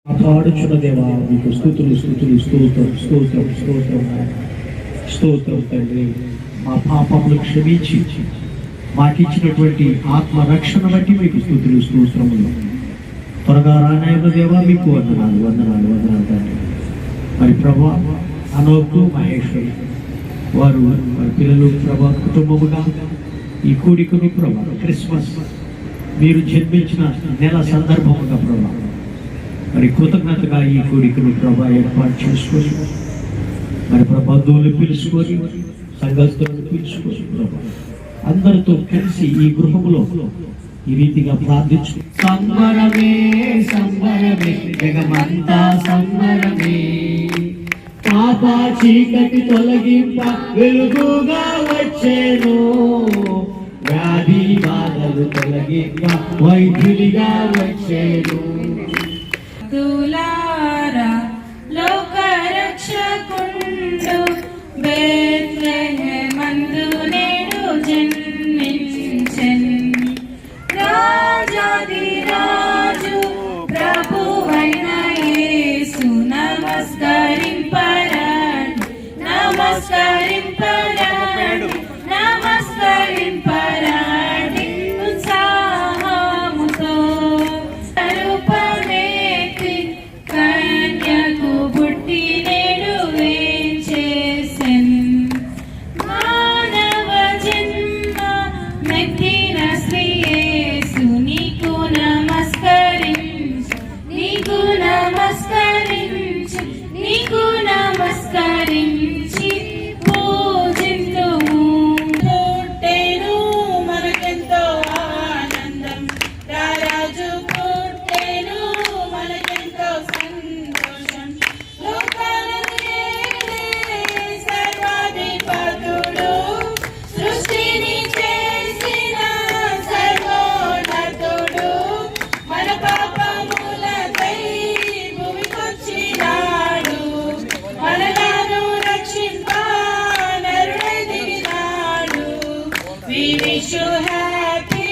కాపాడుచున్న దేవా మీకు స్తుతులు స్తుతులు స్తోత్రం స్తోత్రం స్తోత్రం స్తోత్రం తండ్రి. మా పాపములు క్షమించి మాకిచ్చినటువంటి ఆత్మరక్షణ బట్టి మీకు స్తుతులు స్తోత్రములు. త్వరగా రానాయన దేవా మీకు వందనాలు వందనాలు వందనాలు తండ్రి. మరి ప్రభా అనోకు మహేశ్వరి వారు వారి పిల్లలు ప్రభా కుటుంబముగా ఈ కూడికను ప్రభా క్రిస్మస్ మీరు జన్మించిన నెల సందర్భముగా ప్రభా మరి కృతజ్ఞతగా ఈ కోరికను ప్రభా ఏర్పాటు చేసుకొని మరి బంధువులు పిలుచుకొని సంఘస్థులను పిలుచుకొని ప్రభా అందరితో కలిసి ఈ గృహంలో ఈ రీతిగా ప్రార్థించు. సంబరమే సంబరమే జగమంతా సంబరమే, పాప చీకటి తొలగింప వెలుగుగా వచ్చేను, వ్యాధి బాధలు తొలగింప వైద్యుడిగా వచ్చేను. తులారా లోక రక్షకుండు బెత్లెహేమందు నేడు జన్మించెన్, రాజాది రాజు ప్రభువైన యేసు నమస్కరింపరండి నమస్కరింపరండి నమస్కరింపరండి ఉత్సాహముతో. రూపమేతి కన్యకు పుట్టి నేడు వేంచేసెన్, మానవ జన్మ మెత్తిన శ్రీ యేసు నీకు నమస్కరించు నీకు నమస్కరించు నీకు నమస్కరించి పూజింతుము. పుట్టెను మనకెంతో ఆనందం, రారాజు పుట్టెను మనకెంతో సంతోషం, లోకాలను ఏలే సర్వాధిపతుడు, సృష్టిని చేసిన సర్వోన్నతుడు, మన పాపములకై భూమికొచ్చినాడు, మనలను రక్షింప నరుడై దిగినాడు. We wish you happy,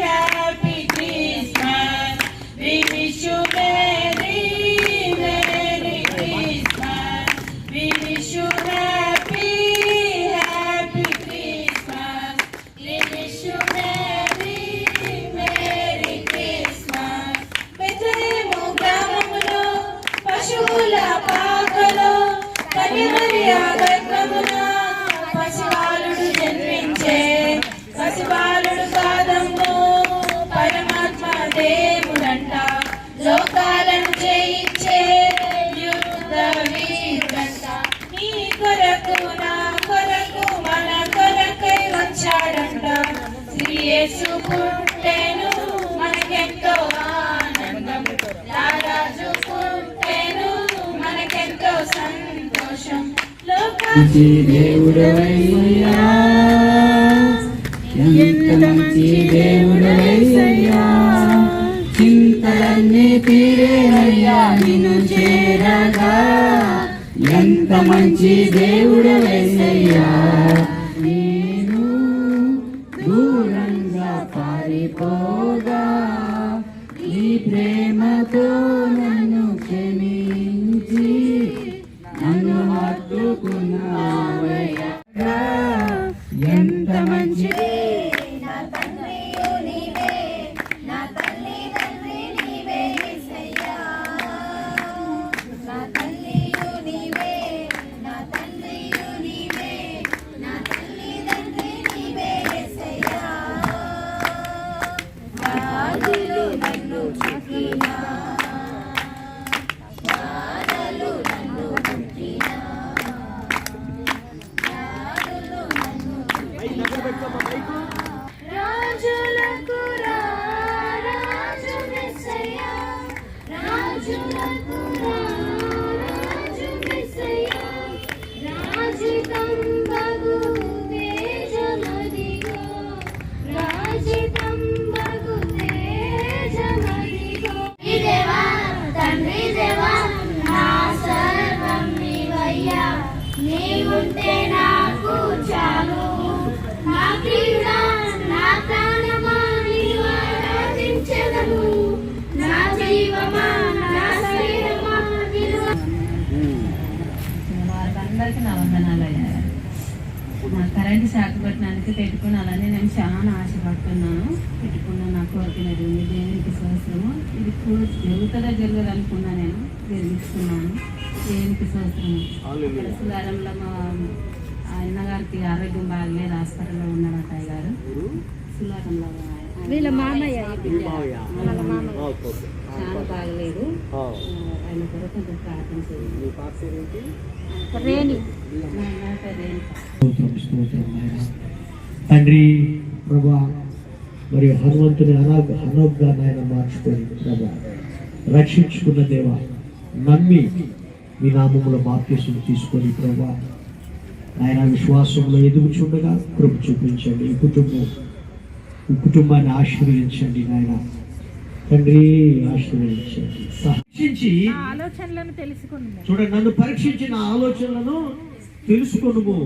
happy Christmas. We wish you merry, merry Christmas. We wish you happy, happy Christmas. We wish you merry, merry Christmas. Bethlehem గ్రామములో పశువుల పాకలో కన్యమరియ గర్భమున పసిబాలుడు జన్మించే, పసిబాలుడు పాదము పరమాత్మ దేవుడంట, లోకాలను జయించే యుద్ధ వీరుడంట. నీ కొరకు నా కొరకు మన కొరకై వచ్చాడంట, శ్రీ యేసు పుట్టెను మనకెంతో ఆనందం, రారాజు పుట్టెను మనకెంతో సంతోషం. మంచి దేవుడవయ్యా, ఎంత మంచి దేవుడవయ్యా, చింతలన్నీ తీరేనయ్యా నిన్ను చేరగా, ఎంత మంచి దేవుడవయ్యా. నేను దూరంగా పారిపోగా ఈ ప్రేమతో నన్ను క్షమించి నన్ను హత్తుకున్నావయ్యా, ఎంత మంచి నా తండ్రియు నీవే, నా తల్లి తండ్రి నీవే యేసయ్యా, నా తల్లియు నీవే, నా తండ్రియు నీవే, నా తల్లి తండ్రి నీవే యేసయ్యా. రాజులు నన్ను చుట్టినా కరెంటు షాక్ కొట్టడానికి పెట్టుకుని అలానే నేను చాలా ఆశపడుతున్నాను. పెట్టుకున్నాను, నా కోరికనది ఉంది. దేవునికి సంవత్సరము ఇది జరుగుతుందా జరగదు అనుకున్నా, నేను జరిగిస్తున్నాను. దేవునికి సంవత్సరము సులారంలో మా అన్నగారికి ఆరోగ్యం బాగలేదు, హాస్పిటల్లో ఉన్నాడు అత్తయ్య గారు. సులారంలో వీళ్ళ మామయ్య చాలా బాగలేదు. ఆయన కొరకు కొంచెం ప్రార్థన చేయండి. రేణి తండ్రి ప్రభా, మరి హనుమంతుని అనోగ్గా నాయన మార్చుకొని ప్రభా రక్షించుకున్న దేవా, నమ్మి మీ నామములో బాప్తిస్మం తీసుకొని ప్రభా ఆయన విశ్వాసంలో ఎదుగుచుండగా కృప చూపించండి. ఈ కుటుంబాన్ని ఆశీర్వదించండి నాయన తండ్రి, ఆశీర్వదించండి. పరీక్షించి ఆలోచనలను తెలుసుకుని చూడండి, నన్ను పరీక్షించి నా ఆలోచనలను తెలుసుకొనుము.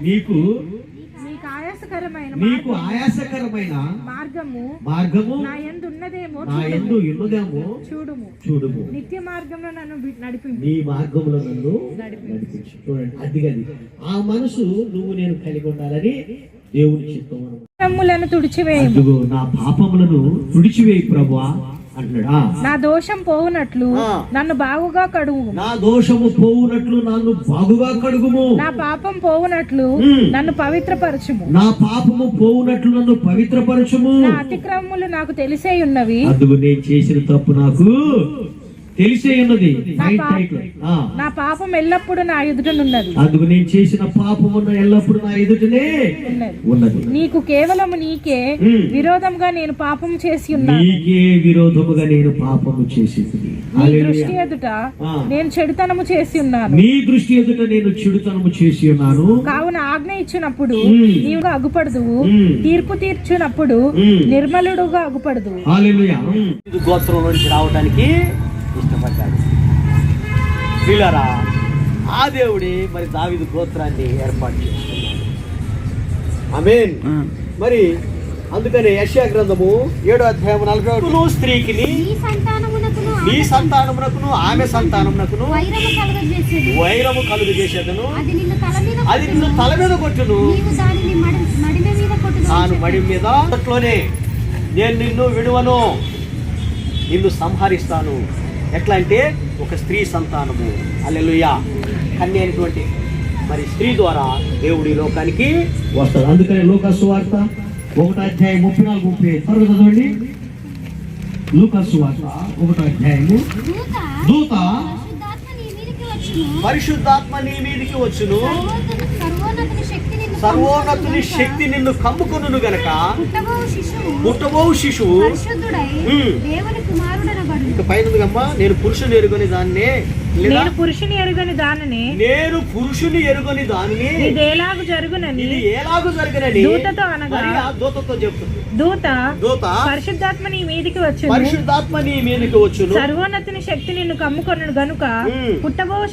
నీకు ఆయాసకరమైన మార్గము నా యందు ఉన్నదేమో చూడుము. నిత్య మార్గంలో నన్ను నడిపించు. నీ మార్గంలో నన్ను నడిపించు. చూడండి, అది ఆ మనసు నువ్వు నేను కలిగి ఉండాలని దేవుని చిత్తములను తుడిచివేయు. నా పాపములను తుడిచివేయి ప్రభువా అంటున్నాడా. నా దోషం పోవునట్లు నన్ను బాగుగా కడుగు. నా దోషము పోవునట్లు నన్ను బాగుగా కడుగుము. నా పాపం పోవునట్లు నన్ను పవిత్రపరచుము. నా పాపము పోవునట్లు నన్ను పవిత్రపరచుము. నా అతిక్రమములు నాకు తెలిసే ఉన్నవి. అందుకు నేను చేసిన తప్పు నాకు తెలిసే ఉన్నది. నా పాపం ఎల్లప్పుడు నా ఎదుటనున్నది. అందుకు నేను చేసిన పాపము ఎల్లప్పుడు నా ఎదుటనే ఉన్నది. నీకు కేవలము నీకే విరోధంగా నేను పాపం చేసి ఉన్నాను. నీకే విరోధముగా నేను పాపము చేసి నీ దృష్టి ఎదుట నేను చెడుతనము చేసి ఉన్నాను. నీ దృష్టి ఎదుట నేను చెడుతనము చేసి ఉన్నాను. కావున ఆజ్ఞ ఇచ్చినప్పుడు నీవు అగుపడదువు, తీర్పు తీర్చినప్పుడు నిర్మలుడుగా అగుపడదు. హల్లెలూయా. గోత్రం నుంచి రావడానికి ఇష్టపడ్డాడు. వీళ్ళరా, ఆ దేవుడే మరి దావీదు గోత్రాన్ని ఏర్పాటు చేసుకున్నాడు. ఆమేన్. మరి అందుకనే యెషయా గ్రంథము 7వ అధ్యాయం 41 స్త్రీకి నీ సంతానమునకును ఆమె సంతానమునకును వైరము కలుగజేసేదను, అది నిన్ను తల మీద కొట్టును, తాను మడి మీద అట్లోనే నేను నిన్ను విడువను, నిన్ను సంహరిస్తాను. ఎట్లా అంటే ఒక స్త్రీ సంతానము, హల్లెలూయా, కన్య అయినటువంటి మరి స్త్రీ ద్వారా దేవుడి లోకానికి వస్తాడు. అందుకని లూకా సువార్త 1వ అధ్యాయం 34-35 త్వరగా చదవండి. లూకా సువార్త 1వ అధ్యాయము. దూత పరిశుద్ధాత్మ నీ మీదికి వచ్చును, సర్వోన్నతుని శక్తి నిన్ను కమ్ముకొనును గనక పుట్టబోవు శిశువు ఇంకా పైన నేను పురుషుని ఎరుగని దాన్నే నేను పురుషుని ఎరుగని దానిని ఇది ఎలాగు జరుగునని దూతతో అనగా దూతతో చెప్తుంది. దూత పరిశుద్ధాత్మ నీ మీదికి వచ్చును, సర్వోన్నతుని శక్తి నిన్ను కమ్ముకొనును గనుక పుట్టబోవు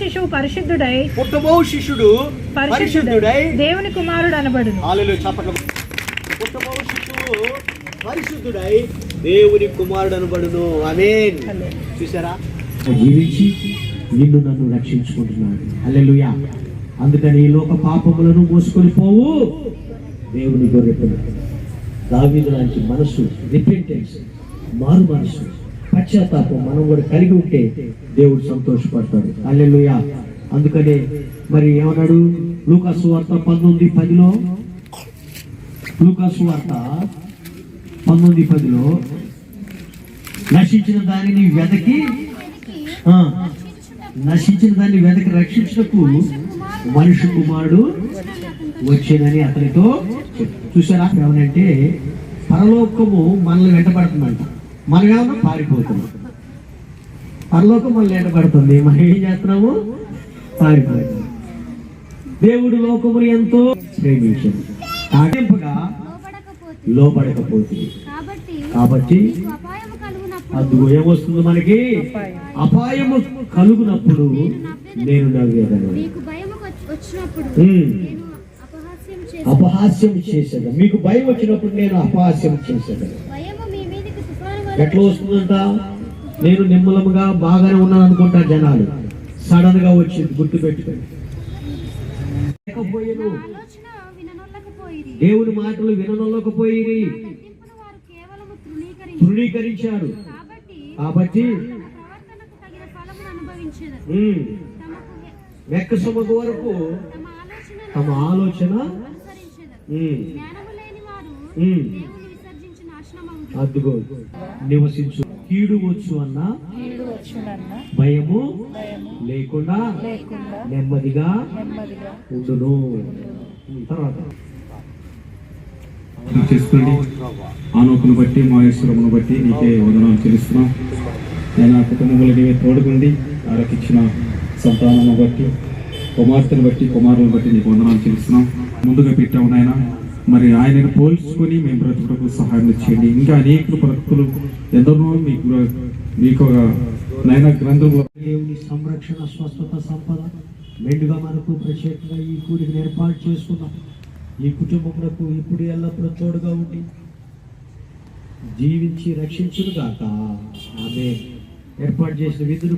శిశుడు పరిశుద్ధుడై దేవుని కుమారుడు అనబడును. హల్లెలూయా. చప్పట్లు. పుట్టబోవు శిశువు పరిశుద్ధుడై దేవుని కుమారుడు అనబడును. ఆమేన్. చూసారా, జీవించి నిన్ను నన్ను రక్షించుకుంటున్నాడు. హల్లెలూయా. అందుకని ఈ లోక పాపములను మోసుకొని పోవు దేవుని గొర్రెపిల్ల. దావీదు లాంటి మనసు, రిపెంటెన్స్, మారు మనసు, పశ్చాత్తాపం మనం కూడా కలిగి ఉంటే దేవుడు సంతోషపడతాడు. హల్లెలూయా. అందుకనే మరి ఏమన్నాడు లూకా సువార్త 19:10లో, లూకా సువార్త 19:10లో నశించిన దానిని వెదకి రక్షించుటకు మనుష్య కుమారుడు వచ్చేదని అతనితో చూసారా. ఏమనంటే పరలోకము మనల్ని వెంటబడుతుందంట, మనం ఏమన్నా పారిపోతున్నాం. పరలోకం మనల్ని వెంటబడుతుంది, మనం ఏం చేస్తున్నాము? పారిపోతున్నాం. దేవుడు లోకమును ఎంతో ప్రేమించాడు, ఆగింపగా లోపడకపోతుంది. కాబట్టి అందుకు ఏమొస్తుంది మనకి? అపాయము కలుగునప్పుడు నేను నవ్వేదను, అపహాస్యం చేసేదా. మీకు భయం వచ్చినప్పుడు నేను అపహాస్యం చేసేదాను. ఎట్లా వస్తుందంట? నేను నిమ్మలముగా బాగానే ఉన్నాను అనుకుంటా జనాలు, సడన్ గా వచ్చింది. గుర్తు పెట్టుకోండి. వినలేకపోయిరి. దేవుని మాటలు వినలేకపోయిరి. గద్దింపును వారు కేవలము తృణీకరించారు. కాబట్టి తమ ప్రవర్తనకు తగిన ఫలమును అనుభవించెదరు. తమకు వెక్కసొమగు వరకు తమ ఆలోచన అనుసరించెదరు. జ్ఞానము లేని వారు దేవుని విసర్జించి నాశనమగుదురు. అద్దుగో నివసించు. కీడు వచ్చు అన్న భయము లేకుండా నెమ్మదిగా ఉండును. తర్వాత చేసుకోండి. ఆనోకును బట్టి మహేశ్వరమును బట్టి నీకే వందనాలు చెల్లిస్తున్నాం. నేను ఆ కుటుంబంలో నీవే తోడుకుండి ఆరకిచ్చిన సంతానము బట్టి కుమార్తెను బట్టి కుమారులను బట్టి నీకు వందనాలు చెల్లిస్తున్నాం. ముందుగా పెట్టావు నాయన, మరి ఆయనను పోల్చుకొని మేము బ్రతుకుటకు సహాయం చేయండి. ఇంకా అనేక బ్రతుకులు ఎందరో మీకు నాయన గ్రంథంలో దేవుని సంరక్షణ, స్వస్థత, సంపద మెండుగా మనకు ప్రత్యేకంగా ఈ కూడికి ఏర్పాటు చేసుకున్నాం. ఈ కుటుంబములకు ఇప్పుడు ఎల్లప్పుడూ తోడుగా ఉండి జీవించి రక్షించునుగాక. ఆమె ఏర్పాటు చేసిన విధులు